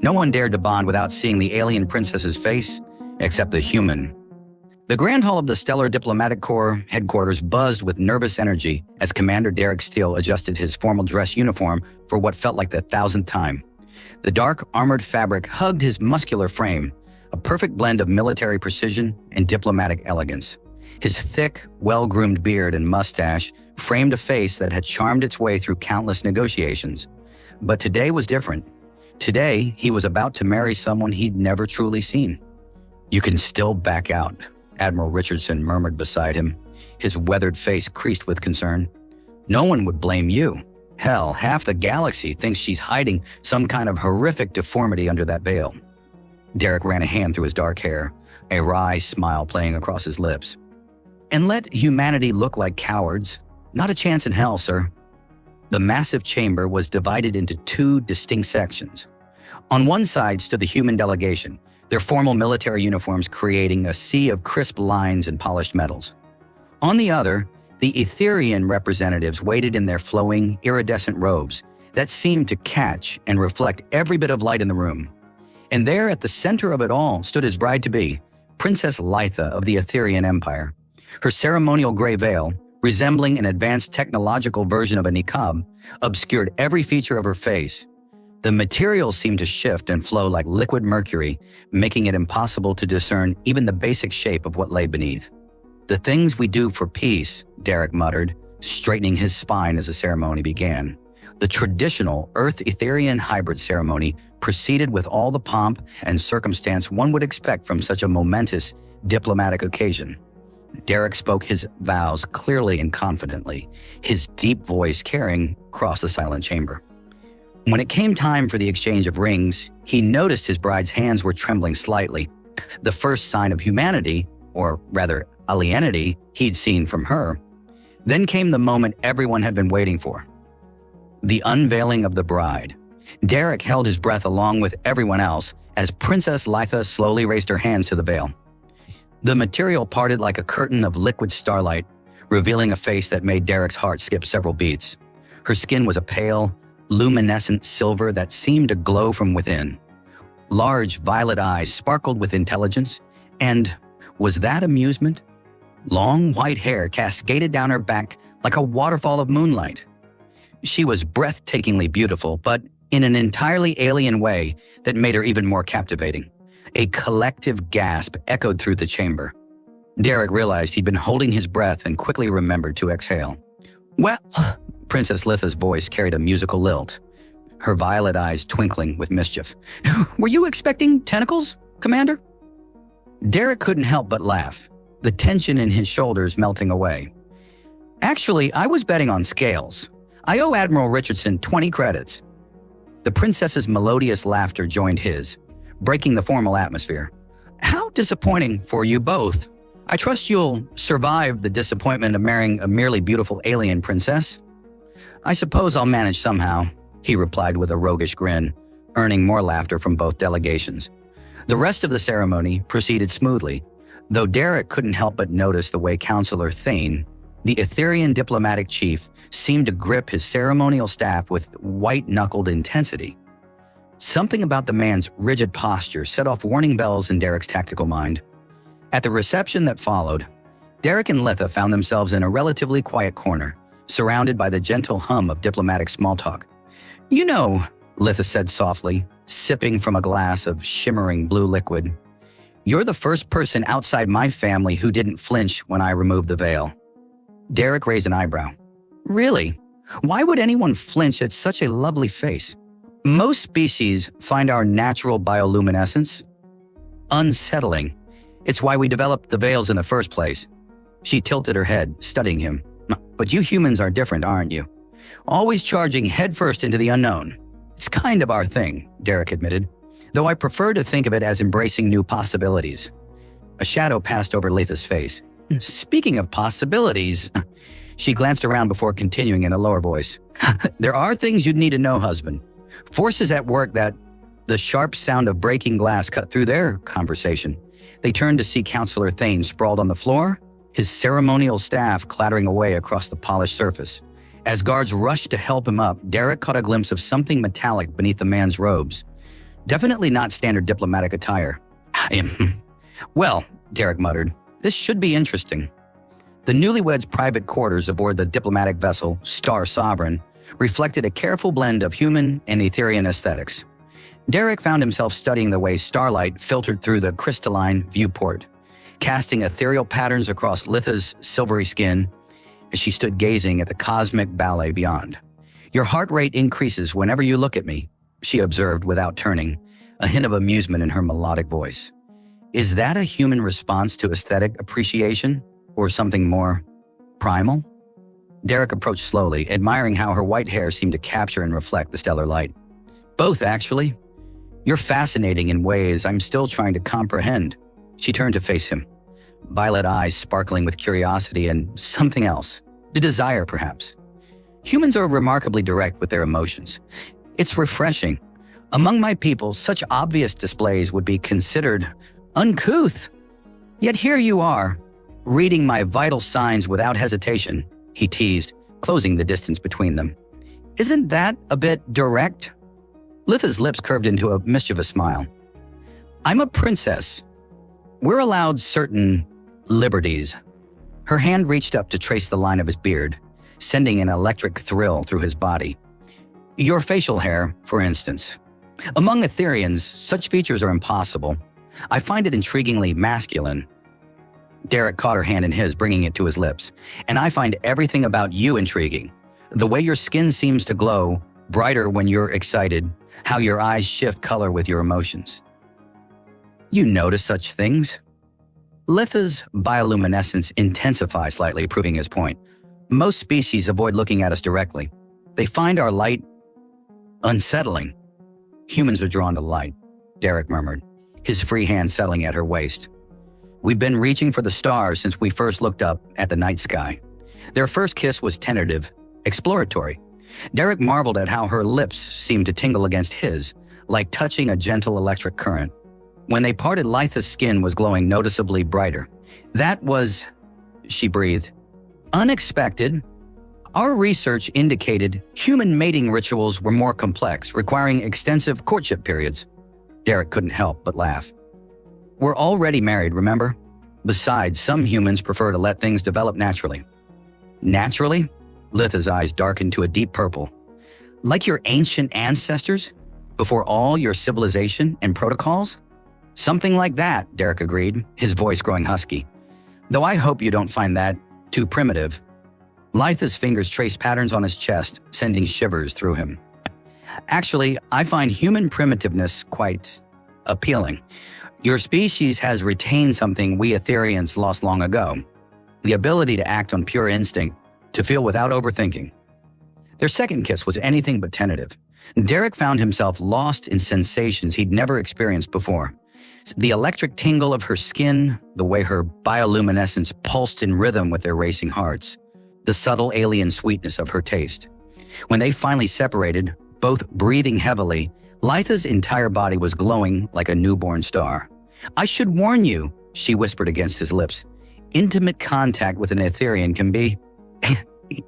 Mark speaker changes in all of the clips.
Speaker 1: No one dared to bond without seeing the alien princess's face, except the human. The Grand Hall of the Stellar Diplomatic Corps headquarters buzzed with nervous energy as Commander Derek Steele adjusted his formal dress uniform for what felt like the 1,000th time. The dark, armored fabric hugged his muscular frame, a perfect blend of military precision and diplomatic elegance. His thick, well-groomed beard and mustache framed a face that had charmed its way through countless negotiations. But today was different. Today, he was about to marry someone he'd never truly seen. "You can still back out," Admiral Richardson murmured beside him, his weathered face creased with concern. "No one would blame you. Hell, half the galaxy thinks she's hiding some kind of horrific deformity under that veil." Derek ran a hand through his dark hair, a wry smile playing across his lips. "And let humanity look like cowards? Not a chance in hell, sir." The massive chamber was divided into two distinct sections. On one side stood the human delegation, their formal military uniforms creating a sea of crisp lines and polished metals. On the other, the Etherian representatives waited in their flowing, iridescent robes that seemed to catch and reflect every bit of light in the room. And there at the center of it all stood his bride-to-be, Princess Litha of the Etherian Empire. Her ceremonial gray veil, resembling an advanced technological version of a niqab, obscured every feature of her face. The material seemed to shift and flow like liquid mercury, making it impossible to discern even the basic shape of what lay beneath. "The things we do for peace," Derek muttered, straightening his spine as the ceremony began. The traditional Earth-Etherian hybrid ceremony proceeded with all the pomp and circumstance one would expect from such a momentous diplomatic occasion. Derek spoke his vows clearly and confidently, his deep voice carrying across the silent chamber. When it came time for the exchange of rings, he noticed his bride's hands were trembling slightly, the first sign of humanity, or rather alienity, he'd seen from her. Then came the moment everyone had been waiting for. The unveiling of the bride. Derek held his breath along with everyone else as Princess Litha slowly raised her hands to the veil. The material parted like a curtain of liquid starlight, revealing a face that made Derek's heart skip several beats. Her skin was a pale, luminescent silver that seemed to glow from within. Large violet eyes sparkled with intelligence, and was that amusement? Long white hair cascaded down her back like a waterfall of moonlight. She was breathtakingly beautiful, but in an entirely alien way that made her even more captivating. A collective gasp echoed through the chamber. Derek realized he'd been holding his breath and quickly remembered to exhale. "Well," Princess Litha's voice carried a musical lilt, her violet eyes twinkling with mischief. "Were you expecting tentacles, Commander?" Derek couldn't help but laugh, the tension in his shoulders melting away. "Actually, I was betting on scales. I owe Admiral Richardson 20 credits." The princess's melodious laughter joined his, breaking the formal atmosphere. "How disappointing for you both. I trust you'll survive the disappointment of marrying a merely beautiful alien princess." "I suppose I'll manage somehow," he replied with a roguish grin, earning more laughter from both delegations. The rest of the ceremony proceeded smoothly, though Derek couldn't help but notice the way Counselor Thane, the Etherian diplomatic chief, seemed to grip his ceremonial staff with white-knuckled intensity. Something about the man's rigid posture set off warning bells in Derek's tactical mind. At the reception that followed, Derek and Litha found themselves in a relatively quiet corner, surrounded by the gentle hum of diplomatic small talk. "You know," Litha said softly, sipping from a glass of shimmering blue liquid, "you're the first person outside my family who didn't flinch when I removed the veil." Derek raised an eyebrow. "Really? Why would anyone flinch at such a lovely face? Most species find our natural bioluminescence unsettling. It's why we developed the veils in the first place." She tilted her head, studying him. "But you humans are different, aren't you? Always charging headfirst into the unknown." "It's kind of our thing," Derek admitted, "though I prefer to think of it as embracing new possibilities." A shadow passed over Litha's face. "Speaking of possibilities," she glanced around before continuing in a lower voice, "there are things you'd need to know, husband. Forces at work that..." The sharp sound of breaking glass cut through their conversation. They turned to see Counselor Thane sprawled on the floor, his ceremonial staff clattering away across the polished surface. As guards rushed to help him up, Derek caught a glimpse of something metallic beneath the man's robes. Definitely not standard diplomatic attire. Well, Derek muttered, this should be interesting. The newlyweds' private quarters aboard the diplomatic vessel Star Sovereign reflected a careful blend of human and Etherian aesthetics. Derek found himself studying the way starlight filtered through the crystalline viewport, casting ethereal patterns across Litha's silvery skin as she stood gazing at the cosmic ballet beyond. Your heart rate increases whenever you look at me, she observed without turning, a hint of amusement in her melodic voice. Is that a human response to aesthetic appreciation, or something more primal? Derek approached slowly, admiring how her white hair seemed to capture and reflect the stellar light. Both, actually. You're fascinating in ways I'm still trying to comprehend. She turned to face him, violet eyes sparkling with curiosity and something else, the desire, perhaps. Humans are remarkably direct with their emotions. It's refreshing. Among my people, such obvious displays would be considered uncouth. Yet here you are, reading my vital signs without hesitation, he teased, closing the distance between them. Isn't that a bit direct? Litha's lips curved into a mischievous smile. I'm a princess. We're allowed certain liberties. Her hand reached up to trace the line of his beard, sending an electric thrill through his body. Your facial hair, for instance. Among Etherians, such features are impossible. I find it intriguingly masculine. Derek caught her hand in his, bringing it to his lips. And I find everything about you intriguing. The way your skin seems to glow, brighter when you're excited, how your eyes shift color with your emotions. You notice such things? Litha's bioluminescence intensifies slightly, proving his point. Most species avoid looking at us directly. They find our light unsettling. Humans are drawn to light, Derek murmured, his free hand settling at her waist. We've been reaching for the stars since we first looked up at the night sky. Their first kiss was tentative, exploratory. Derek marveled at how her lips seemed to tingle against his, like touching a gentle electric current. When they parted, Litha's skin was glowing noticeably brighter. That was, she breathed, unexpected. Our research indicated human mating rituals were more complex, requiring extensive courtship periods. Derek couldn't help but laugh. We're already married, remember? Besides, some humans prefer to let things develop naturally. Naturally? Litha's eyes darkened to a deep purple. Like your ancient ancestors? Before all your civilization and protocols? Something like that, Derek agreed, his voice growing husky. Though I hope you don't find that too primitive. Litha's fingers traced patterns on his chest, sending shivers through him. Actually, I find human primitiveness quite appealing. Your species has retained something we Etherians lost long ago, the ability to act on pure instinct, to feel without overthinking. Their second kiss was anything but tentative. Derek found himself lost in sensations he'd never experienced before. The electric tingle of her skin, the way her bioluminescence pulsed in rhythm with their racing hearts, the subtle alien sweetness of her taste. When they finally separated, both breathing heavily, Litha's entire body was glowing like a newborn star. I should warn you, she whispered against his lips. Intimate contact with an Etherian can be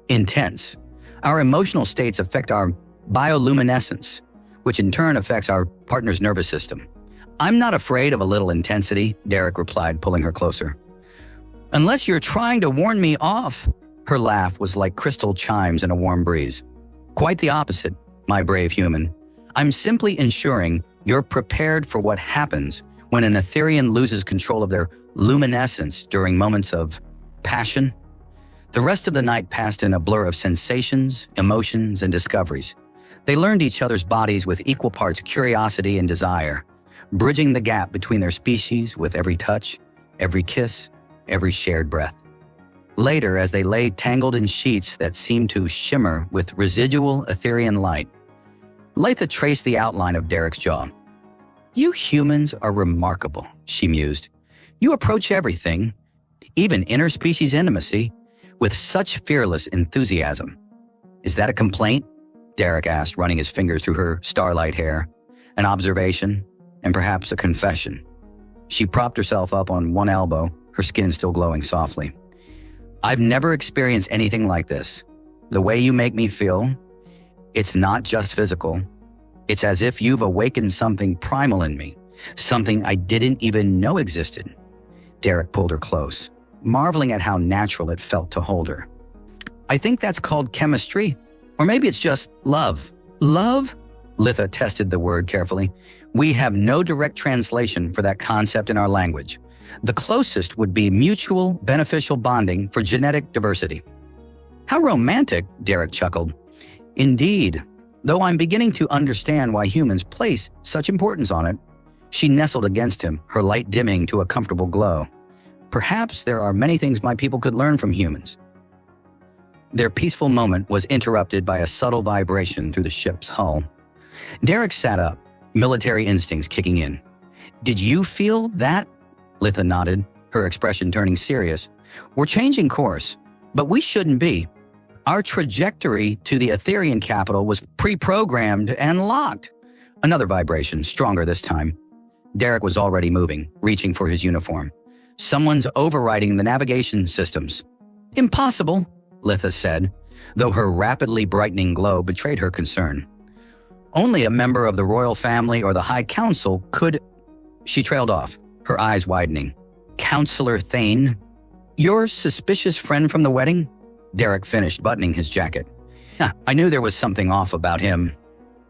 Speaker 1: intense. Our emotional states affect our bioluminescence, which in turn affects our partner's nervous system. I'm not afraid of a little intensity, Derek replied, pulling her closer. Unless you're trying to warn me off. Her laugh was like crystal chimes in a warm breeze. Quite the opposite, my brave human. I'm simply ensuring you're prepared for what happens when an Etherian loses control of their luminescence during moments of passion. The rest of the night passed in a blur of sensations, emotions, and discoveries. They learned each other's bodies with equal parts curiosity and desire, bridging the gap between their species with every touch, every kiss, every shared breath. Later, as they lay tangled in sheets that seemed to shimmer with residual Etherian light, Litha traced the outline of Derek's jaw. You humans are remarkable, she mused. You approach everything, even interspecies intimacy, with such fearless enthusiasm. Is that a complaint? Derek asked, running his fingers through her starlight hair. An observation, and perhaps a confession. She propped herself up on one elbow, her skin still glowing softly. I've never experienced anything like this. The way you make me feel, it's not just physical, It's as if you've awakened something primal in me, something I didn't even know existed. Derek pulled her close, marveling at how natural it felt to hold her. I think that's called chemistry, or maybe it's just love. Love? Litha tested the word carefully. We have no direct translation for that concept in our language. The closest would be mutual beneficial bonding for genetic diversity. How romantic, Derek chuckled. Indeed, though I'm beginning to understand why humans place such importance on it. She nestled against him, her light dimming to a comfortable glow. Perhaps there are many things my people could learn from humans. Their peaceful moment was interrupted by a subtle vibration through the ship's hull. Derek sat up, military instincts kicking in. Did you feel that? Litha nodded, her expression turning serious. We're changing course, but we shouldn't be. Our trajectory to the Etherian capital was pre-programmed and locked. Another vibration, stronger this time. Derek was already moving, reaching for his uniform. Someone's overriding the navigation systems. Impossible, Litha said, though her rapidly brightening glow betrayed her concern. Only a member of the royal family or the High Council could... She trailed off, her eyes widening. Counselor Thane? Your suspicious friend from the wedding? Derek finished buttoning his jacket. I knew there was something off about him.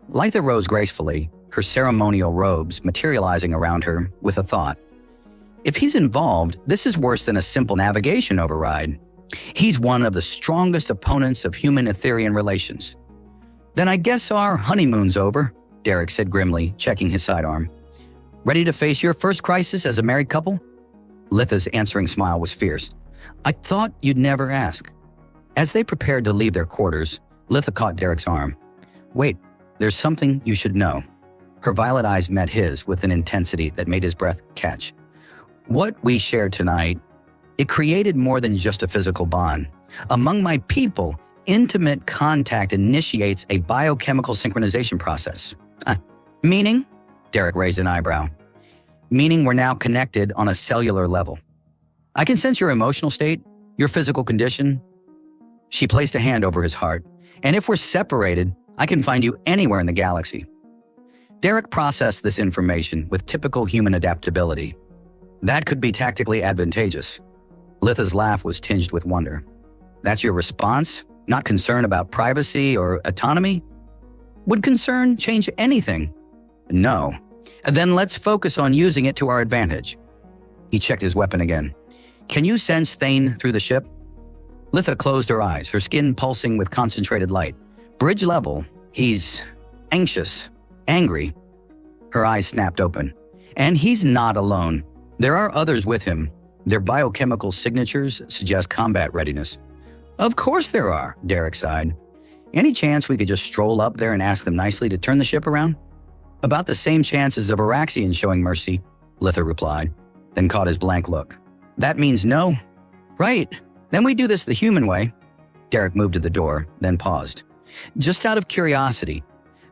Speaker 1: Litha rose gracefully, her ceremonial robes materializing around her with a thought. If he's involved, this is worse than a simple navigation override. He's one of the strongest opponents of human-Etherian relations. Then I guess our honeymoon's over, Derek said grimly, checking his sidearm. Ready to face your first crisis as a married couple? Litha's answering smile was fierce. I thought you'd never ask. As they prepared to leave their quarters, Litha caught Derek's arm. Wait, there's something you should know. Her violet eyes met his with an intensity that made his breath catch. What we shared tonight, it created more than just a physical bond. Among my people, intimate contact initiates a biochemical synchronization process. Meaning? Derek raised an eyebrow. Meaning we're now connected on a cellular level. I can sense your emotional state, your physical condition. She placed a hand over his heart. And if we're separated, I can find you anywhere in the galaxy. Derek processed this information with typical human adaptability. That could be tactically advantageous. Litha's laugh was tinged with wonder. That's your response? Not concern about privacy or autonomy? Would concern change anything? No. Then let's focus on using it to our advantage. He checked his weapon again. Can you sense Thane through the ship? Litha closed her eyes, her skin pulsing with concentrated light. Bridge level, he's anxious, angry. Her eyes snapped open. And he's not alone. There are others with him. Their biochemical signatures suggest combat readiness. Of course there are, Derek sighed. Any chance we could just stroll up there and ask them nicely to turn the ship around? About the same chances of Araxians showing mercy, Litha replied, then caught his blank look. That means no? Right. Then we do this the human way. Derek moved to the door, then paused. Just out of curiosity,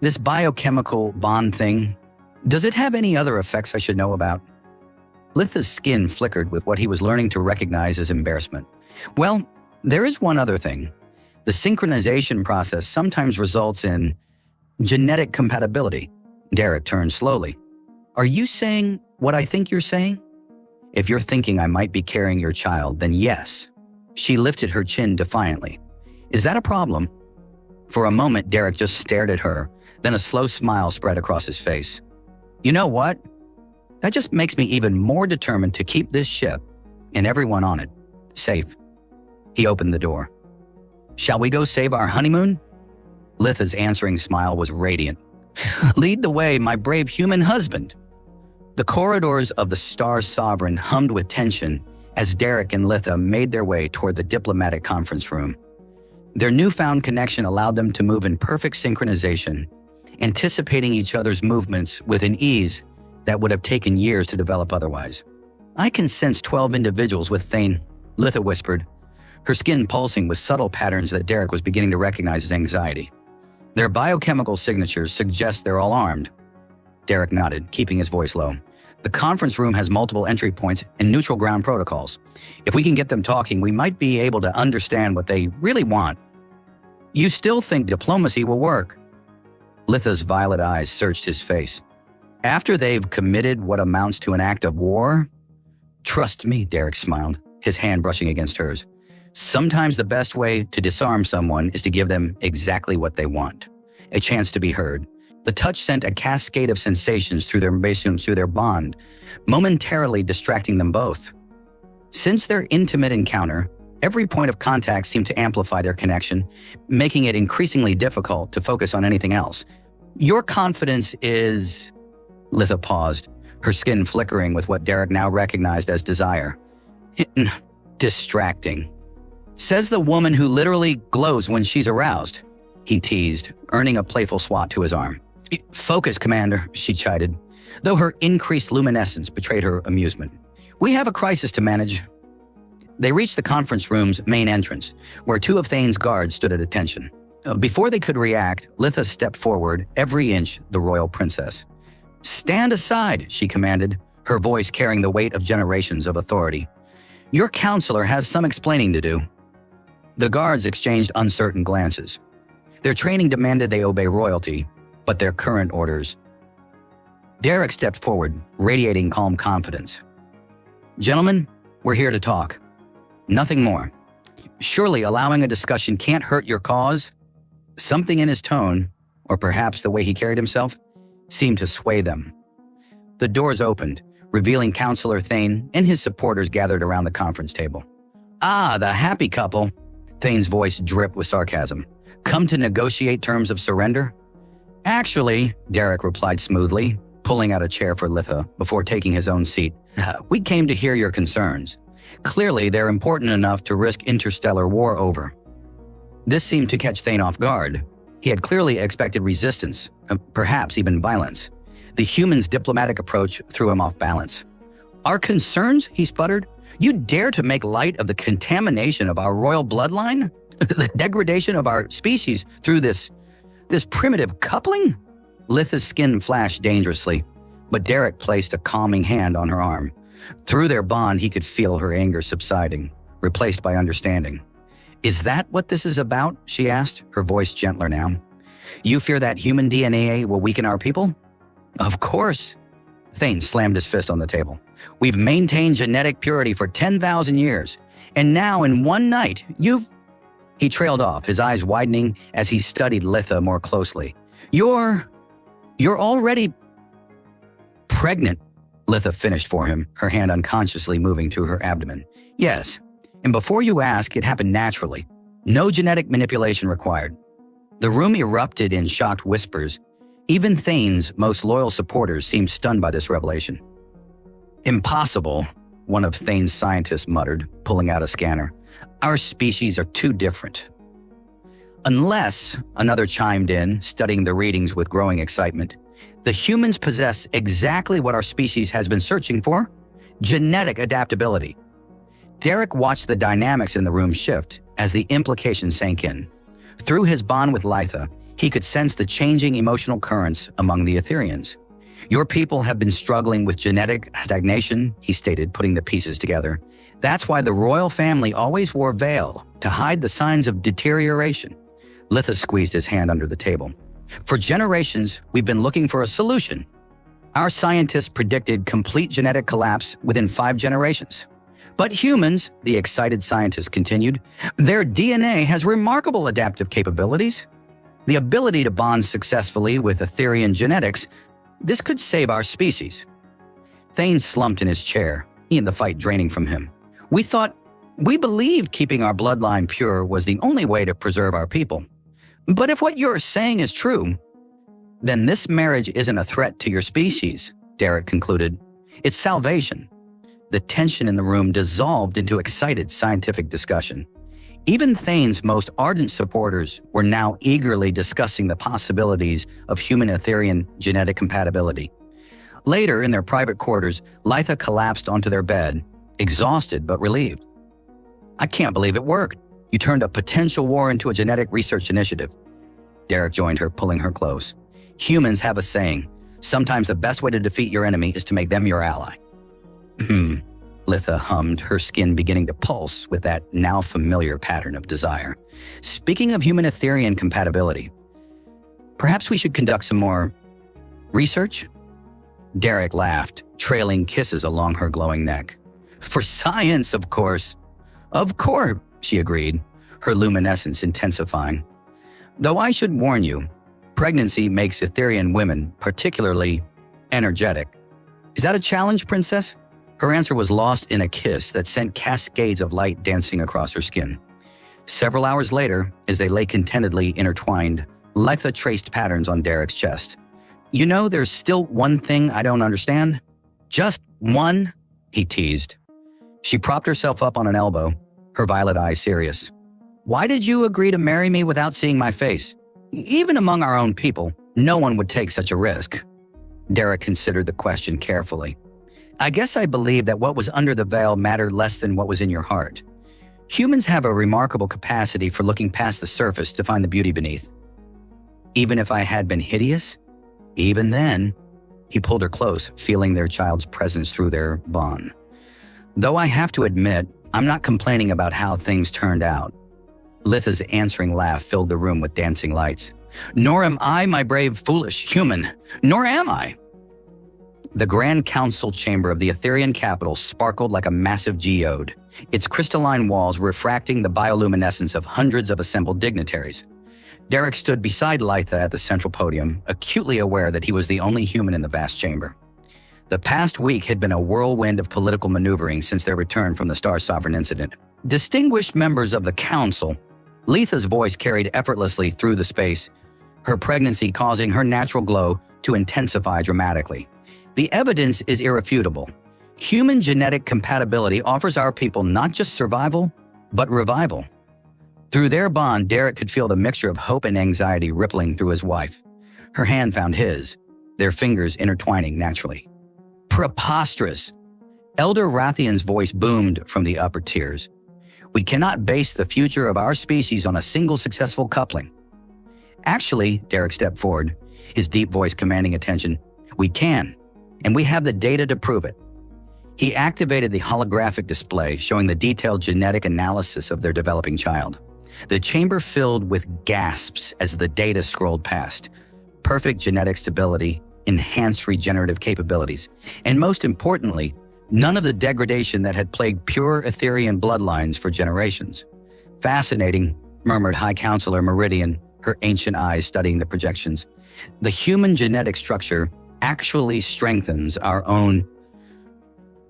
Speaker 1: this biochemical bond thing, does it have any other effects I should know about? Litha's skin flickered with what he was learning to recognize as embarrassment. Well, there is one other thing. The synchronization process sometimes results in genetic compatibility. Derek turned slowly. Are you saying what I think you're saying? If you're thinking I might be carrying your child, then yes. She lifted her chin defiantly. Is that a problem? For a moment, Derek just stared at her, then a slow smile spread across his face. You know what? That just makes me even more determined to keep this ship, and everyone on it, safe. He opened the door. Shall we go save our honeymoon? Litha's answering smile was radiant. Lead the way, my brave human husband. The corridors of the Star Sovereign hummed with tension as Derek and Litha made their way toward the diplomatic conference room. Their newfound connection allowed them to move in perfect synchronization, anticipating each other's movements with an ease that would have taken years to develop otherwise. I can sense 12 individuals with Thane, Litha whispered, her skin pulsing with subtle patterns that Derek was beginning to recognize as anxiety. Their biochemical signatures suggest they're all armed. Derek nodded, keeping his voice low. The conference room has multiple entry points and neutral ground protocols. If we can get them talking, we might be able to understand what they really want. You still think diplomacy will work? Litha's violet eyes searched his face. After they've committed what amounts to an act of war? Trust me, Derek smiled, his hand brushing against hers. Sometimes the best way to disarm someone is to give them exactly what they want. A chance to be heard. The touch sent a cascade of sensations through their bond, momentarily distracting them both. Since their intimate encounter, every point of contact seemed to amplify their connection, making it increasingly difficult to focus on anything else. Your confidence is... Litha paused, her skin flickering with what Derek now recognized as desire. Distracting. Says the woman who literally glows when she's aroused, he teased, earning a playful swat to his arm. Focus, Commander, she chided, though her increased luminescence betrayed her amusement. We have a crisis to manage. They reached the conference room's main entrance, where two of Thane's guards stood at attention. Before they could react, Litha stepped forward, every inch the royal princess. Stand aside, she commanded, her voice carrying the weight of generations of authority. Your counselor has some explaining to do. The guards exchanged uncertain glances. Their training demanded they obey royalty, but their current orders. Derek stepped forward, radiating calm confidence. Gentlemen, we're here to talk. Nothing more. Surely allowing a discussion can't hurt your cause? Something in his tone, or perhaps the way he carried himself, seemed to sway them. The doors opened, revealing Counselor Thane and his supporters gathered around the conference table. Ah, the happy couple, Thane's voice dripped with sarcasm. Come to negotiate terms of surrender? Actually, Derek replied smoothly, pulling out a chair for Litha before taking his own seat. We came to hear your concerns. Clearly, they're important enough to risk interstellar war over. This seemed to catch Thane off guard. He had clearly expected resistance, perhaps even violence. The human's diplomatic approach threw him off balance. Our concerns? He sputtered. You dare to make light of the contamination of our royal bloodline? The degradation of our species through this primitive coupling? Litha's skin flashed dangerously, but Derek placed a calming hand on her arm. Through their bond, he could feel her anger subsiding, replaced by understanding. Is that what this is about? She asked, her voice gentler now. You fear that human DNA will weaken our people? Of course. Thane slammed his fist on the table. We've maintained genetic purity for 10,000 years, and now in one night, He trailed off, his eyes widening as he studied Litha more closely. You're already pregnant, Litha finished for him, her hand unconsciously moving to her abdomen. Yes, and before you ask, it happened naturally. No genetic manipulation required. The room erupted in shocked whispers. Even Thane's most loyal supporters seemed stunned by this revelation. Impossible, one of Thane's scientists muttered, pulling out a scanner. Our species are too different. Unless, another chimed in, studying the readings with growing excitement, the humans possess exactly what our species has been searching for: genetic adaptability. Derek watched the dynamics in the room shift as the implication sank in. Through his bond with Litha, he could sense the changing emotional currents among the Etherians. Your people have been struggling with genetic stagnation, he stated, putting the pieces together. That's why the royal family always wore veil, to hide the signs of deterioration. Litha squeezed his hand under the table. For generations, we've been looking for a solution. Our scientists predicted complete genetic collapse within 5 generations. But humans, the excited scientist continued, their DNA has remarkable adaptive capabilities. The ability to bond successfully with Etherian genetics, this could save our species. Thane slumped in his chair, the fight draining from him. We believed keeping our bloodline pure was the only way to preserve our people. But if what you're saying is true, then this marriage isn't a threat to your species, Derek concluded. It's salvation. The tension in the room dissolved into excited scientific discussion. Even Thane's most ardent supporters were now eagerly discussing the possibilities of human-Etherian genetic compatibility. Later, in their private quarters, Litha collapsed onto their bed, exhausted but relieved. I can't believe it worked. You turned a potential war into a genetic research initiative. Derek joined her, pulling her close. Humans have a saying, sometimes the best way to defeat your enemy is to make them your ally. Litha hummed, her skin beginning to pulse with that now familiar pattern of desire. Speaking of human-Etherian compatibility, Perhaps we should conduct some more research? Derek laughed, trailing kisses along her glowing neck. For science, of course. Of course, she agreed, her luminescence intensifying. Though I should warn you, pregnancy makes Etherian women particularly energetic. Is that a challenge, Princess? Her answer was lost in a kiss that sent cascades of light dancing across her skin. Several hours later, as they lay contentedly intertwined, Litha traced patterns on Derek's chest. You know, there's still one thing I don't understand. Just one, he teased. She propped herself up on an elbow, her violet eyes serious. Why did you agree to marry me without seeing my face? Even among our own people, no one would take such a risk. Derek considered the question carefully. I guess I believe that what was under the veil mattered less than what was in your heart. Humans have a remarkable capacity for looking past the surface to find the beauty beneath. Even if I had been hideous, even then, he pulled her close, feeling their child's presence through their bond. Though I have to admit, I'm not complaining about how things turned out. Litha's answering laugh filled the room with dancing lights. Nor am I, my brave, foolish human. Nor am I. The Grand Council chamber of the Etherian capital sparkled like a massive geode, its crystalline walls refracting the bioluminescence of hundreds of assembled dignitaries. Derek stood beside Litha at the central podium, acutely aware that he was the only human in the vast chamber. The past week had been a whirlwind of political maneuvering since their return from the Star Sovereign incident. Distinguished members of the council, Litha's voice carried effortlessly through the space, her pregnancy causing her natural glow to intensify dramatically. The evidence is irrefutable. Human genetic compatibility offers our people not just survival, but revival. Through their bond, Derek could feel the mixture of hope and anxiety rippling through his wife. Her hand found his, their fingers intertwining naturally. Preposterous! Elder Rathian's voice boomed from the upper tiers. We cannot base the future of our species on a single successful coupling. Actually, Derek stepped forward, his deep voice commanding attention. We can, and we have the data to prove it. He activated the holographic display showing the detailed genetic analysis of their developing child. The chamber filled with gasps as the data scrolled past. Perfect genetic stability, enhanced regenerative capabilities, and most importantly, none of the degradation that had plagued pure Etherian bloodlines for generations. Fascinating, murmured High Counselor Meridian, her ancient eyes studying the projections. The human genetic structure actually strengthens our own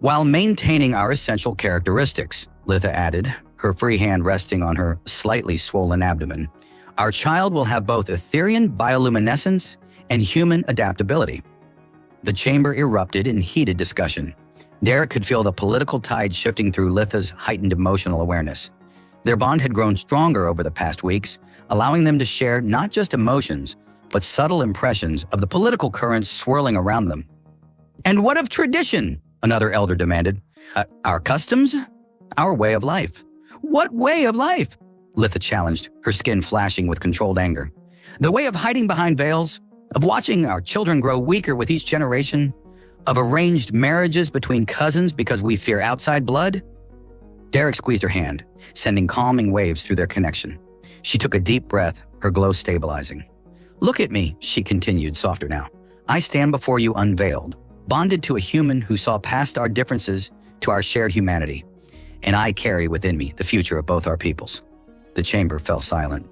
Speaker 1: while maintaining our essential characteristics, Litha added, her free hand resting on her slightly swollen abdomen. Our child will have both Etherian bioluminescence and human adaptability. The chamber erupted in heated discussion. Derek could feel the political tide shifting through Litha's heightened emotional awareness. Their bond had grown stronger over the past weeks, allowing them to share not just emotions, but subtle impressions of the political currents swirling around them. And what of tradition? Another elder demanded. Our customs? Our way of life. What way of life? Litha challenged, her skin flashing with controlled anger. The way of hiding behind veils, of watching our children grow weaker with each generation, of arranged marriages between cousins because we fear outside blood? Derek squeezed her hand, sending calming waves through their connection. She took a deep breath, her glow stabilizing. Look at me, she continued, softer now. I stand before you unveiled, bonded to a human who saw past our differences to our shared humanity. And I carry within me the future of both our peoples. The chamber fell silent.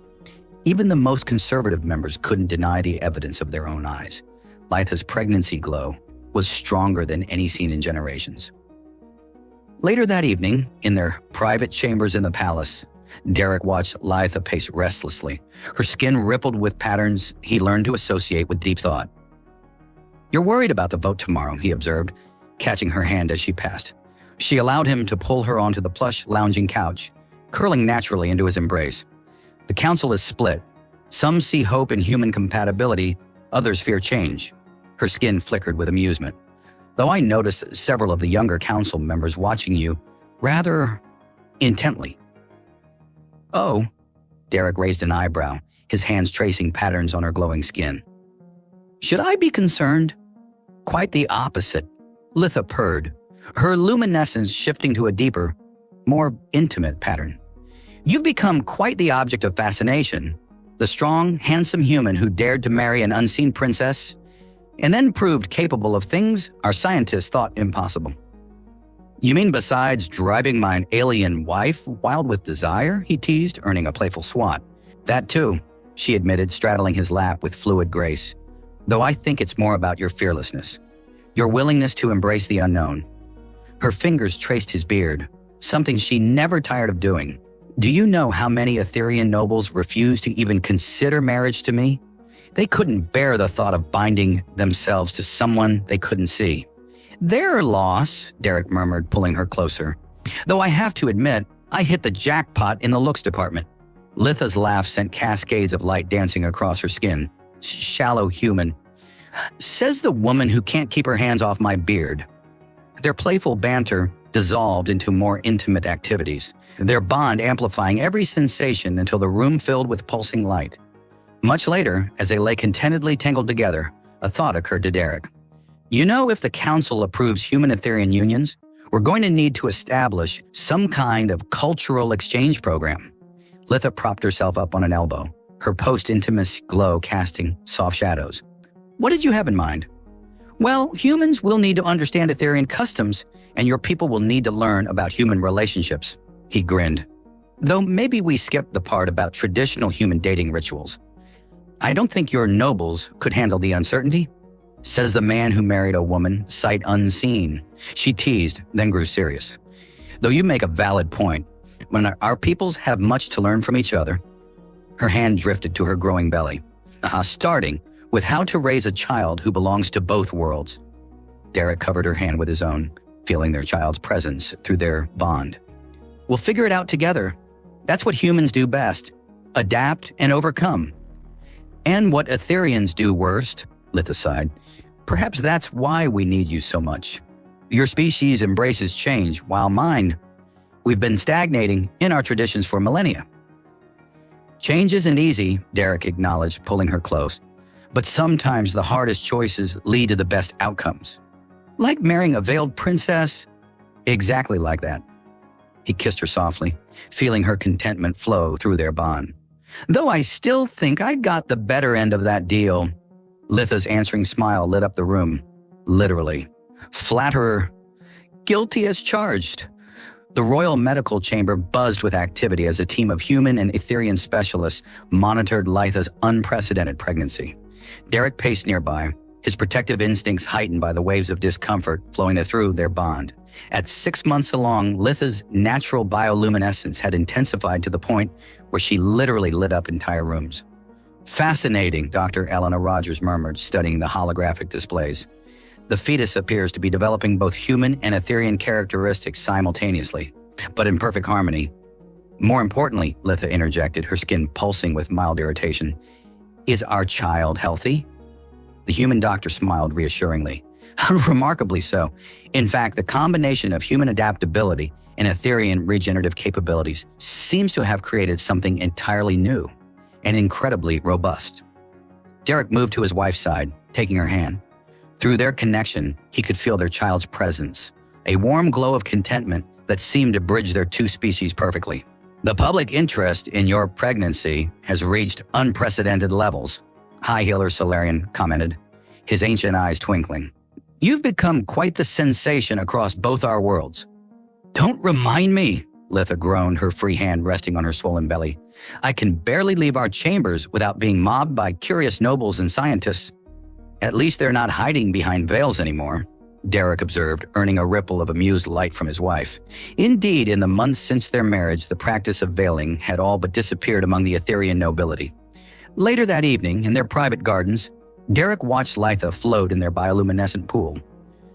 Speaker 1: Even the most conservative members couldn't deny the evidence of their own eyes. Litha's pregnancy glow was stronger than any seen in generations. Later that evening, in their private chambers in the palace, Derek watched Litha pace restlessly, her skin rippled with patterns he learned to associate with deep thought. You're worried about the vote tomorrow, he observed, catching her hand as she passed. She allowed him to pull her onto the plush, lounging couch, curling naturally into his embrace. The council is split. Some see hope in human compatibility, others fear change. Her skin flickered with amusement. Though I noticed several of the younger council members watching you rather intently. Oh, Derek raised an eyebrow, his hands tracing patterns on her glowing skin. Should I be concerned? Quite the opposite, Litha purred, her luminescence shifting to a deeper, more intimate pattern. You've become quite the object of fascination, The strong, handsome human who dared to marry an unseen princess and then proved capable of things our scientists thought impossible. You mean besides driving my alien wife wild with desire? He teased, earning a playful swat. That too, she admitted, straddling his lap with fluid grace. Though I think it's more about your fearlessness, your willingness to embrace the unknown. Her fingers traced his beard, something she never tired of doing. Do you know how many Etherean nobles refused to even consider marriage to me? They couldn't bear the thought of binding themselves to someone they couldn't see. Their loss, Derek murmured, pulling her closer. Though I have to admit, I hit the jackpot in the looks department. Litha's laugh sent cascades of light dancing across her skin. Shallow human. Says the woman who can't keep her hands off my beard. Their playful banter dissolved into more intimate activities, their bond amplifying every sensation until the room filled with pulsing light. Much later, as they lay contentedly tangled together, a thought occurred to Derek. You know, if the Council approves human Etherean unions, we're going to need to establish some kind of cultural exchange program. Litha propped herself up on an elbow, her post-intimacy glow casting soft shadows. What did you have in mind? Well, humans will need to understand Etherean customs, and your people will need to learn about human relationships. He grinned. Though maybe we skipped the part about traditional human dating rituals. I don't think your nobles could handle the uncertainty, says the man who married a woman sight unseen. She teased, then grew serious. Though you make a valid point, when our peoples have much to learn from each other. Her hand drifted to her growing belly, starting with how to raise a child who belongs to both worlds. Derek covered her hand with his own, feeling their child's presence through their bond. We'll figure it out together. That's what humans do best, adapt and overcome. And what Ethereans do worst, Litha sighed. Perhaps that's why we need you so much. Your species embraces change, while mine, we've been stagnating in our traditions for millennia. Change isn't easy, Derek acknowledged, pulling her close. But sometimes the hardest choices lead to the best outcomes. Like marrying a veiled princess? Exactly like that. He kissed her softly, feeling her contentment flow through their bond. Though I still think I got the better end of that deal. Litha's answering smile lit up the room. Literally. Flatterer. Guilty as charged. The Royal Medical Chamber buzzed with activity as a team of human and Etherean specialists monitored Litha's unprecedented pregnancy. Derek paced nearby, his protective instincts heightened by the waves of discomfort flowing through their bond. At 6 months along, Litha's natural bioluminescence had intensified to the point where she literally lit up entire rooms. Fascinating, Dr. Eleanor Rogers murmured, studying the holographic displays. The fetus appears to be developing both human and Etherean characteristics simultaneously, but in perfect harmony. More importantly, Litha interjected, her skin pulsing with mild irritation, is our child healthy? The human doctor smiled reassuringly. Remarkably so. In fact, the combination of human adaptability and Etherean regenerative capabilities seems to have created something entirely new and incredibly robust. Derek moved to his wife's side, taking her hand. Through their connection, he could feel their child's presence, a warm glow of contentment that seemed to bridge their two species perfectly. The public interest in your pregnancy has reached unprecedented levels, High Healer Solarian commented, his ancient eyes twinkling. You've become quite the sensation across both our worlds. Don't remind me, Litha groaned, her free hand resting on her swollen belly. I can barely leave our chambers without being mobbed by curious nobles and scientists. At least they're not hiding behind veils anymore, Derek observed, earning a ripple of amused light from his wife. Indeed, in the months since their marriage, the practice of veiling had all but disappeared among the Etherean nobility. Later that evening, in their private gardens, Derek watched Litha float in their bioluminescent pool.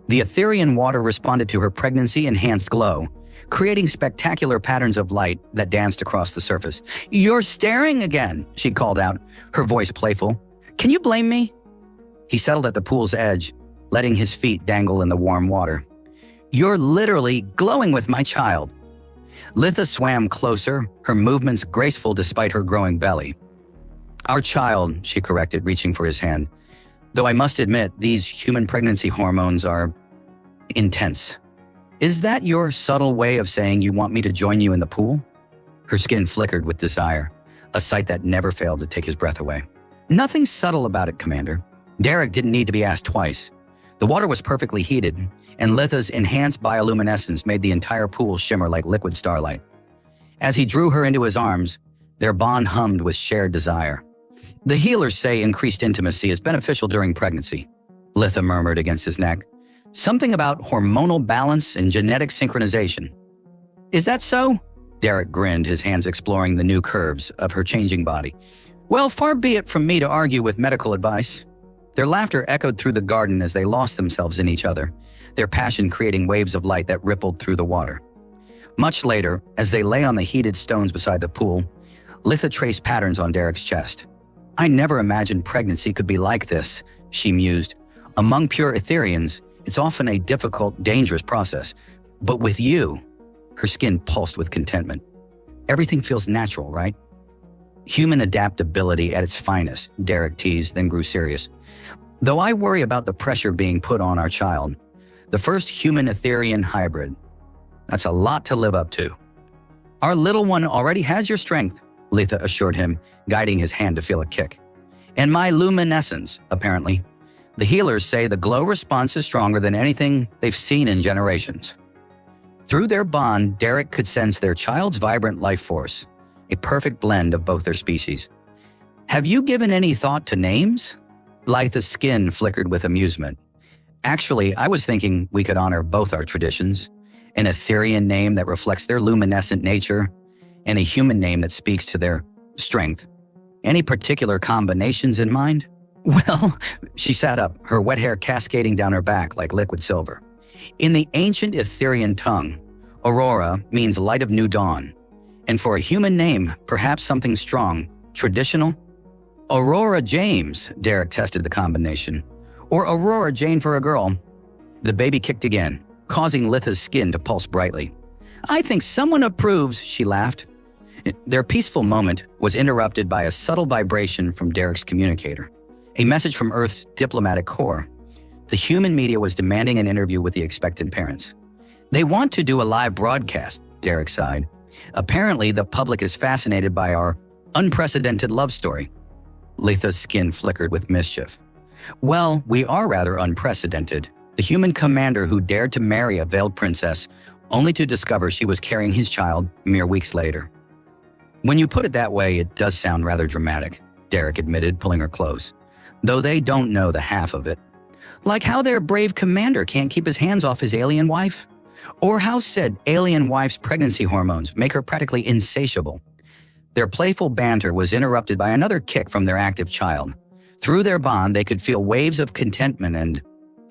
Speaker 1: The Etherean water responded to her pregnancy-enhanced glow, creating spectacular patterns of light that danced across the surface. You're staring again, she called out, her voice playful. Can you blame me? He settled at the pool's edge, letting his feet dangle in the warm water. You're literally glowing with my child. Litha swam closer, her movements graceful despite her growing belly. Our child, she corrected, reaching for his hand. Though I must admit, these human pregnancy hormones are intense. Is that your subtle way of saying you want me to join you in the pool? Her skin flickered with desire. a sight that never failed to take his breath away. Nothing subtle about it, Commander. Derek didn't need to be asked twice. The water was perfectly heated, and Litha's enhanced bioluminescence made the entire pool shimmer like liquid starlight. As he drew her into his arms, their bond hummed with shared desire. The healers say increased intimacy is beneficial during pregnancy, Litha murmured against his neck. Something about hormonal balance and genetic synchronization. Is that so? Derek grinned, his hands exploring the new curves of her changing body. Well, far be it from me to argue with medical advice. Their laughter echoed through the garden as they lost themselves in each other, their passion creating waves of light that rippled through the water. Much later, as they lay on the heated stones beside the pool, Litha traced patterns on Derek's chest. I never imagined pregnancy could be like this, she mused. Among pure Etherians, it's often a difficult, dangerous process. But with you, her skin pulsed with contentment. Everything feels natural, right? Human adaptability at its finest, Derek teased, then grew serious. Though I worry about the pressure being put on our child, the first human-Etherian hybrid. That's a lot to live up to. Our little one already has your strength, Litha assured him, guiding his hand to feel a kick. And my luminescence, apparently. The healers say the glow response is stronger than anything they've seen in generations. Through their bond, Derek could sense their child's vibrant life force, a perfect blend of both their species. Have you given any thought to names? Litha's skin flickered with amusement. Actually, I was thinking we could honor both our traditions, an Etherian name that reflects their luminescent nature, and a human name that speaks to their strength. Any particular combinations in mind? Well, she sat up, her wet hair cascading down her back like liquid silver. In the ancient Etherian tongue, Aurora means light of new dawn. And for a human name, perhaps something strong, traditional? Aurora James, Derek tested the combination. Or Aurora Jane for a girl. The baby kicked again, causing Litha's skin to pulse brightly. I think someone approves, she laughed. Their peaceful moment was interrupted by a subtle vibration from Derek's communicator, a message from Earth's diplomatic corps. The human media was demanding an interview with the expectant parents. They want to do a live broadcast, Derek sighed. Apparently, the public is fascinated by our unprecedented love story. Litha's skin flickered with mischief. Well, we are rather unprecedented. The human commander who dared to marry a veiled princess, only to discover she was carrying his child mere weeks later. When you put it that way, it does sound rather dramatic, Derek admitted, pulling her close. Though they don't know the half of it. Like how their brave commander can't keep his hands off his alien wife? Or how said alien wife's pregnancy hormones make her practically insatiable? Their playful banter was interrupted by another kick from their active child. Through their bond, they could feel waves of contentment and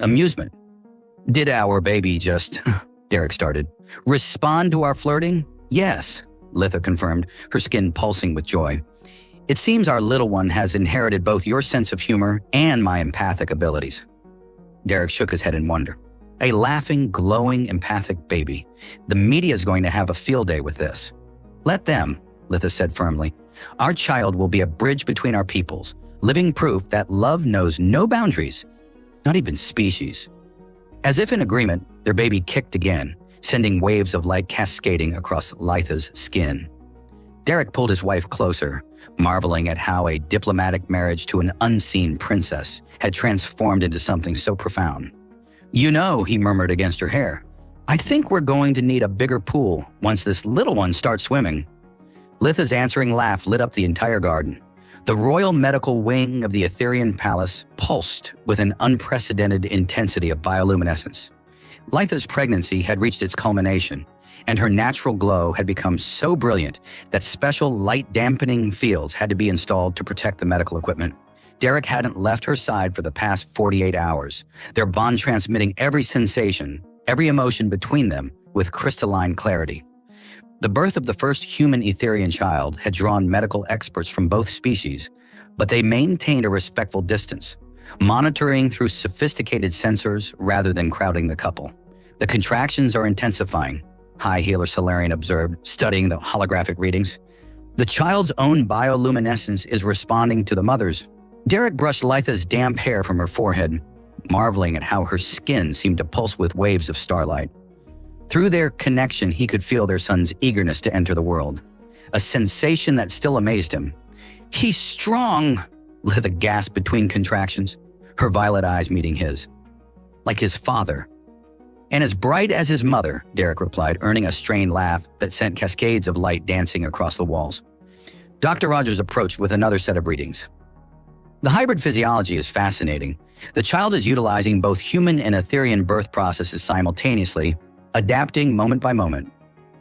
Speaker 1: amusement. Did our baby just, Derek started, respond to our flirting? Yes, Litha confirmed, her skin pulsing with joy. It seems our little one has inherited both your sense of humor and my empathic abilities. Derek shook his head in wonder. A laughing, glowing, empathic baby. The media is going to have a field day with this. Let them, Litha said firmly. Our child will be a bridge between our peoples, living proof that love knows no boundaries, not even species. As if in agreement, their baby kicked again, sending waves of light cascading across Litha's skin. Derek pulled his wife closer, marveling at how a diplomatic marriage to an unseen princess had transformed into something so profound. You know, he murmured against her hair, I think we're going to need a bigger pool once this little one starts swimming. Litha's answering laugh lit up the entire garden. The royal medical wing of the Etherian palace pulsed with an unprecedented intensity of bioluminescence. Litha's pregnancy had reached its culmination, and her natural glow had become so brilliant that special light-dampening fields had to be installed to protect the medical equipment. Derek hadn't left her side for the past 48 hours, their bond transmitting every sensation, every emotion between them with crystalline clarity. The birth of the first human Etherian child had drawn medical experts from both species, but they maintained a respectful distance, monitoring through sophisticated sensors rather than crowding the couple. The contractions are intensifying, High Healer Solarian observed, studying the holographic readings. The child's own bioluminescence is responding to the mother's. Derek brushed Litha's damp hair from her forehead, marveling at how her skin seemed to pulse with waves of starlight. Through their connection, he could feel their son's eagerness to enter the world. a sensation that still amazed him. "He's strong," Litha gasped between contractions, her violet eyes meeting his. "Like his father." "And as bright as his mother," Derek replied, earning a strained laugh that sent cascades of light dancing across the walls. Dr. Rogers approached with another set of readings. "The hybrid physiology is fascinating. The child is utilizing both human and Etherian birth processes simultaneously, adapting moment by moment."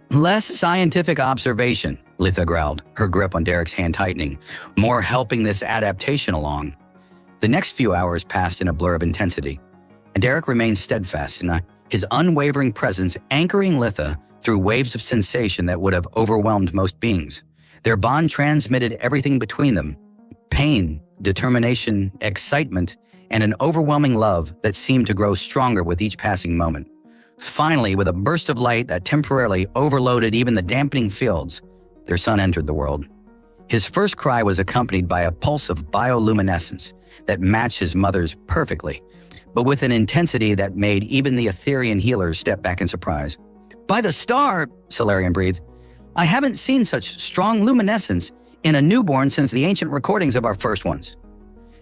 Speaker 1: "Less scientific observation," Litha growled, her grip on Derek's hand tightening, "more helping this adaptation along." The next few hours passed in a blur of intensity, and Derek remained steadfast in his unwavering presence, anchoring Litha through waves of sensation that would have overwhelmed most beings. Their bond transmitted everything between them: pain, determination, excitement, and an overwhelming love that seemed to grow stronger with each passing moment. Finally, with a burst of light that temporarily overloaded even the dampening fields, their son entered the world. His first cry was accompanied by a pulse of bioluminescence that matched his mother's perfectly, but with an intensity that made even the Etherian healers step back in surprise. "By the star," Solarian breathed, "I haven't seen such strong luminescence in a newborn since the ancient recordings of our first ones."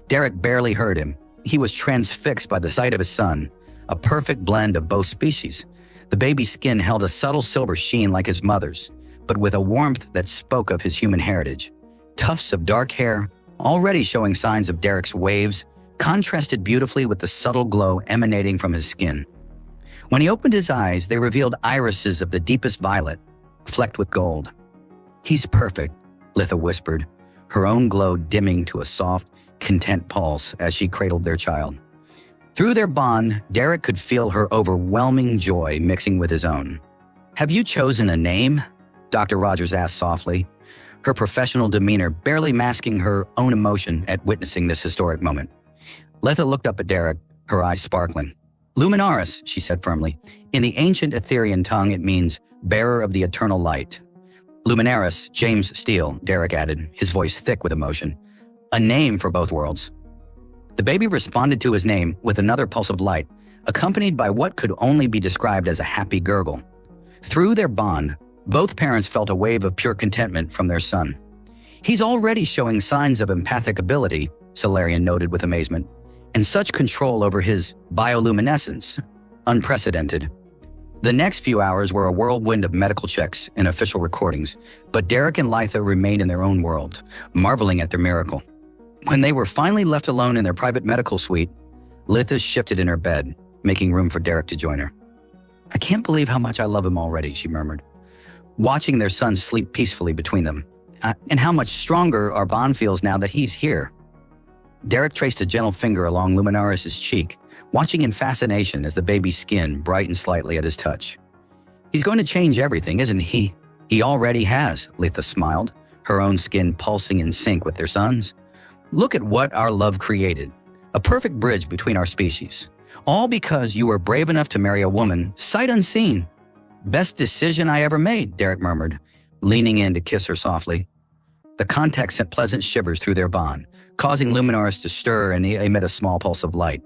Speaker 1: Derek barely heard him. He was transfixed by the sight of his son, a perfect blend of both species. The baby's skin held a subtle silver sheen like his mother's, but with a warmth that spoke of his human heritage. Tufts of dark hair, already showing signs of Derek's waves, contrasted beautifully with the subtle glow emanating from his skin. When he opened his eyes, they revealed irises of the deepest violet, flecked with gold. "He's perfect," Litha whispered, her own glow dimming to a soft, content pulse as she cradled their child. Through their bond, Derek could feel her overwhelming joy mixing with his own. "Have you chosen a name?" Dr. Rogers asked softly, her professional demeanor barely masking her own emotion at witnessing this historic moment. Litha looked up at Derek, her eyes sparkling. "Luminaris," she said firmly. "In the ancient Etherian tongue, it means bearer of the eternal light." "Luminaris, James Steele," Derek added, his voice thick with emotion. "A name for both worlds." The baby responded to his name with another pulse of light, accompanied by what could only be described as a happy gurgle. Through their bond, both parents felt a wave of pure contentment from their son. "He's already showing signs of empathic ability," Solarian noted with amazement, "and such control over his bioluminescence. Unprecedented." The next few hours were a whirlwind of medical checks and official recordings, but Derek and Litha remained in their own world, marveling at their miracle. When they were finally left alone in their private medical suite, Litha shifted in her bed, making room for Derek to join her. "I can't believe how much I love him already," she murmured, watching their son sleep peacefully between them. "And how much stronger our bond feels now that he's here." Derek traced a gentle finger along Luminaris' cheek, watching in fascination as the baby's skin brightened slightly at his touch. "He's going to change everything, isn't he?" "He already has," Litha smiled, her own skin pulsing in sync with their son's. "Look at what our love created. A perfect bridge between our species. All because you were brave enough to marry a woman, sight unseen." "Best decision I ever made," Derek murmured, leaning in to kiss her softly. The contact sent pleasant shivers through their bond, causing Luminaris to stir and emit a small pulse of light.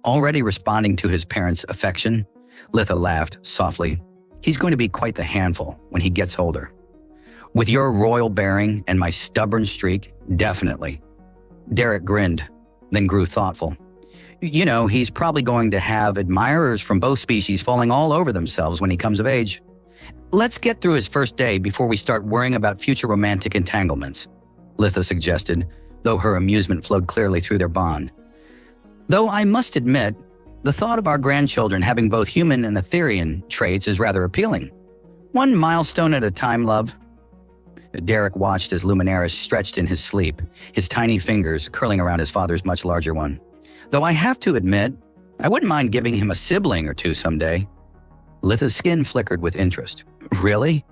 Speaker 1: Already responding to his parents' affection, Litha laughed softly. "He's going to be quite the handful when he gets older. With your royal bearing and my stubborn streak, definitely." Derek grinned, then grew thoughtful. "You know, he's probably going to have admirers from both species falling all over themselves when he comes of age. Let's get through his first day before we start worrying about future romantic entanglements," Litha suggested, though her amusement flowed clearly through their bond. "Though I must admit, the thought of our grandchildren having both human and Etherian traits is rather appealing. One milestone at a time, love." Derek watched as Luminaris stretched in his sleep, his tiny fingers curling around his father's much larger one. "Though I have to admit, I wouldn't mind giving him a sibling or two someday." Litha's skin flickered with interest. "Really?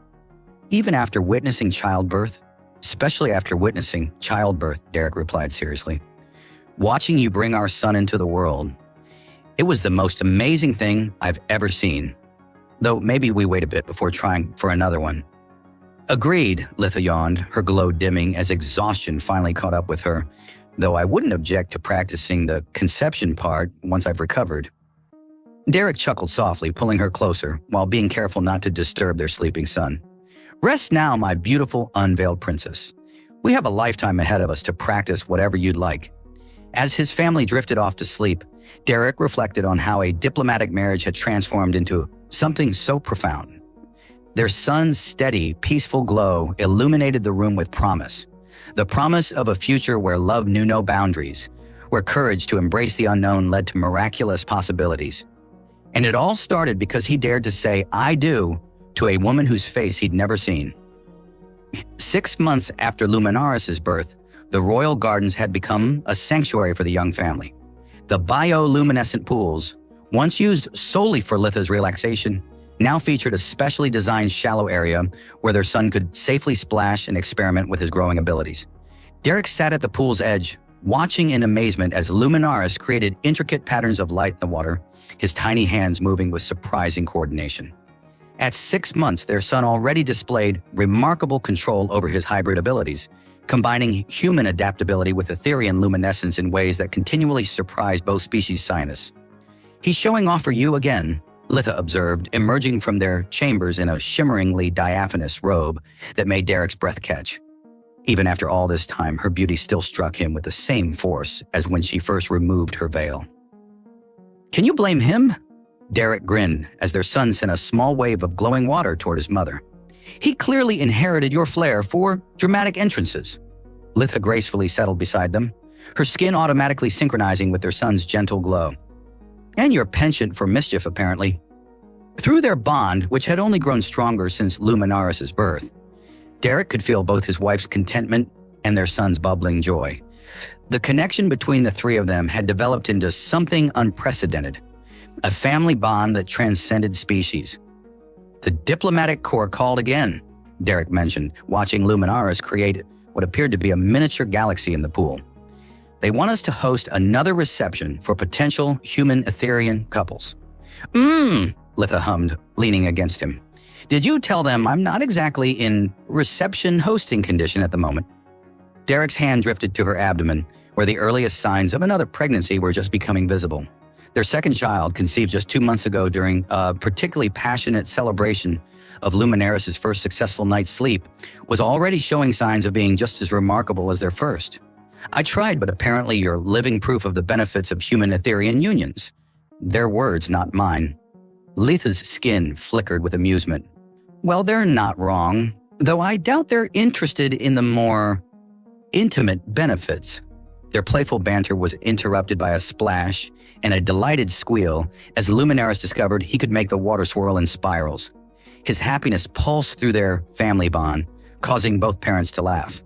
Speaker 1: Even after witnessing childbirth?" "Especially after witnessing childbirth," Derek replied seriously. "Watching you bring our son into the world. It was the most amazing thing I've ever seen. Though maybe we wait a bit before trying for another one." "Agreed," Litha yawned, her glow dimming as exhaustion finally caught up with her, "though I wouldn't object to practicing the conception part once I've recovered." Derek chuckled softly, pulling her closer while being careful not to disturb their sleeping son. Rest now, my beautiful unveiled princess. We have a lifetime ahead of us to practice whatever you'd like. As his family drifted off to sleep, Derek reflected on how a diplomatic marriage had transformed into something so profound. Their son's steady, peaceful glow illuminated the room with promise. The promise of a future where love knew no boundaries, where courage to embrace the unknown led to miraculous possibilities. And it all started because he dared to say, "I do," to a woman whose face he'd never seen. 6 months after Luminaris's birth, the royal gardens had become a sanctuary for the young family. The bioluminescent pools, once used solely for Litha's relaxation, now featured a specially designed shallow area where their son could safely splash and experiment with his growing abilities. Derek sat at the pool's edge, watching in amazement as Luminaris created intricate patterns of light in the water, his tiny hands moving with surprising coordination. At 6 months, their son already displayed remarkable control over his hybrid abilities, combining human adaptability with Etherian luminescence in ways that continually surprised both species scientists. "He's showing off for you again," Litha observed, emerging from their chambers in a shimmeringly diaphanous robe that made Derek's breath catch. Even after all this time, her beauty still struck him with the same force as when she first removed her veil. "Can you blame him?" Derek grinned as their son sent a small wave of glowing water toward his mother. "He clearly inherited your flair for dramatic entrances." Litha gracefully settled beside them, her skin automatically synchronizing with their son's gentle glow. "And your penchant for mischief, apparently." Through their bond, which had only grown stronger since Luminaris's birth, Derek could feel both his wife's contentment and their son's bubbling joy. The connection between the three of them had developed into something unprecedented, a family bond that transcended species. "The diplomatic corps called again," Derek mentioned, watching Luminaris create what appeared to be a miniature galaxy in the pool. "They want us to host another reception for potential human-Etherian couples." Litha hummed, leaning against him. "Did you tell them I'm not exactly in reception hosting condition at the moment?" Derek's hand drifted to her abdomen, where the earliest signs of another pregnancy were just becoming visible. Their second child, conceived just 2 months ago during a particularly passionate celebration of Luminaris's first successful night's sleep, was already showing signs of being just as remarkable as their first. "I tried, but apparently you're living proof of the benefits of human-Etherian unions." Their words, not mine. Litha's skin flickered with amusement. "Well, they're not wrong, though I doubt they're interested in the more intimate benefits." Their playful banter was interrupted by a splash and a delighted squeal as Luminaris discovered he could make the water swirl in spirals. His happiness pulsed through their family bond, causing both parents to laugh.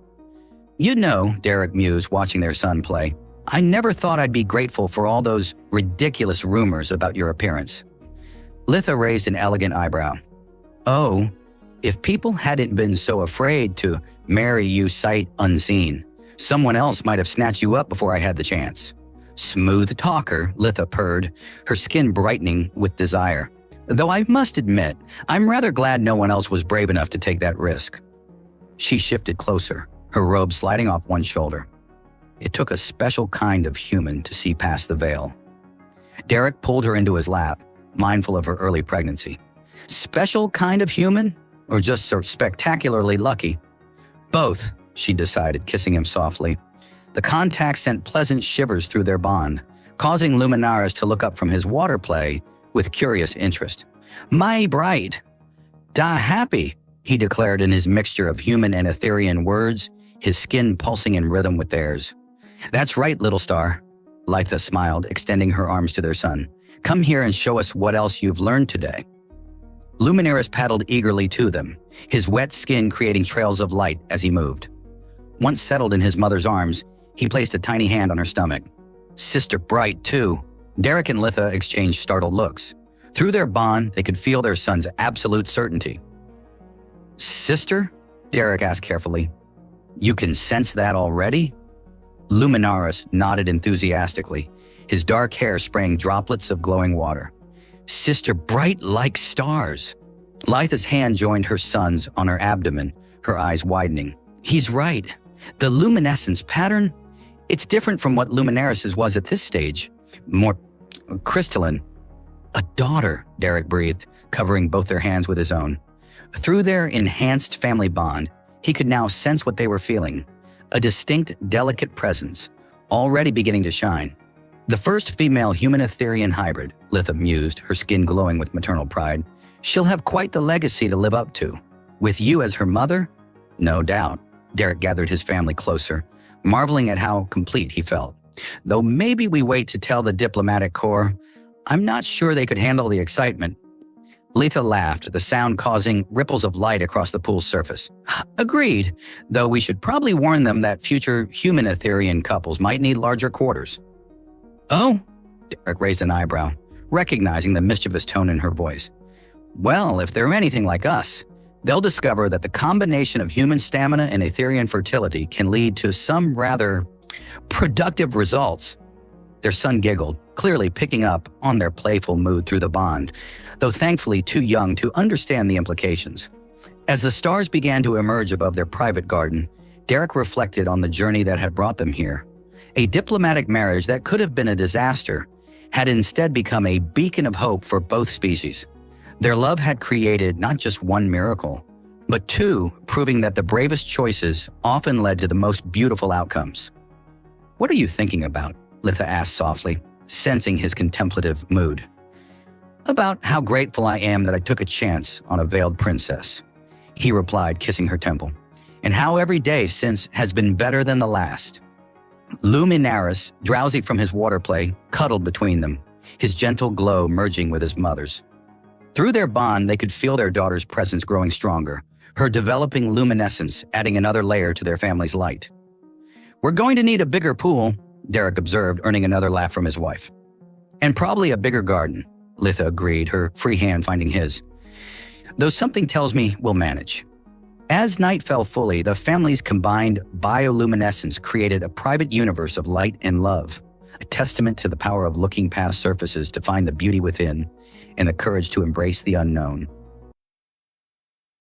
Speaker 1: "You know," Derek mused, watching their son play, "I never thought I'd be grateful for all those ridiculous rumors about your appearance." Litha raised an elegant eyebrow. "Oh, if people hadn't been so afraid to marry you sight unseen, someone else might have snatched you up before I had the chance." "Smooth talker," Litha purred, her skin brightening with desire. "Though I must admit, I'm rather glad no one else was brave enough to take that risk." She shifted closer, her robe sliding off one shoulder. It took a special kind of human to see past the veil. Derek pulled her into his lap, mindful of her early pregnancy. "Special kind of human? Or just so spectacularly lucky?" "Both," she decided, kissing him softly. The contact sent pleasant shivers through their bond, causing Luminaris to look up from his water play with curious interest. "My bright, da happy," he declared in his mixture of human and Etherian words, his skin pulsing in rhythm with theirs. "That's right, little star." Litha smiled, extending her arms to their son. "Come here and show us what else you've learned today." Luminaris paddled eagerly to them, his wet skin creating trails of light as he moved. Once settled in his mother's arms, he placed a tiny hand on her stomach. "Sister Bright, too." Derek and Litha exchanged startled looks. Through their bond, they could feel their son's absolute certainty. "Sister?" Derek asked carefully. "You can sense that already?" Luminaris nodded enthusiastically, his dark hair spraying droplets of glowing water. "Sister Bright like stars." Litha's hand joined her son's on her abdomen, her eyes widening. "He's right. The luminescence pattern, it's different from what Luminaris's was at this stage. More crystalline." "A daughter," Derek breathed, covering both their hands with his own. Through their enhanced family bond, he could now sense what they were feeling, a distinct, delicate presence, already beginning to shine. The first female human-Etherian hybrid, Litha mused, her skin glowing with maternal pride. She'll have quite the legacy to live up to. With you as her mother? No doubt. Derek gathered his family closer, marveling at how complete he felt. Though maybe we wait to tell the diplomatic corps, I'm not sure they could handle the excitement. Letha laughed, the sound causing ripples of light across the pool's surface. Agreed, though we should probably warn them that future human-Etherian couples might need larger quarters. Oh? Derek raised an eyebrow, recognizing the mischievous tone in her voice. Well, if they're anything like us, they'll discover that the combination of human stamina and Etherian fertility can lead to some rather productive results. Their son giggled, clearly picking up on their playful mood through the bond, though thankfully too young to understand the implications. As the stars began to emerge above their private garden, Derek reflected on the journey that had brought them here. A diplomatic marriage that could have been a disaster had instead become a beacon of hope for both species. Their love had created not just one miracle, but two, proving that the bravest choices often led to the most beautiful outcomes. What are you thinking about? Litha asked softly, sensing his contemplative mood. About how grateful I am that I took a chance on a veiled princess, he replied, kissing her temple, and how every day since has been better than the last. Luminaris, drowsy from his water play, cuddled between them, his gentle glow merging with his mother's. Through their bond, they could feel their daughter's presence growing stronger, her developing luminescence adding another layer to their family's light. We're going to need a bigger pool, Derek observed, earning another laugh from his wife. And probably a bigger garden, Litha agreed, her free hand finding his. Though something tells me we'll manage. As night fell fully, the family's combined bioluminescence created a private universe of light and love, a testament to the power of looking past surfaces to find the beauty within and the courage to embrace the unknown.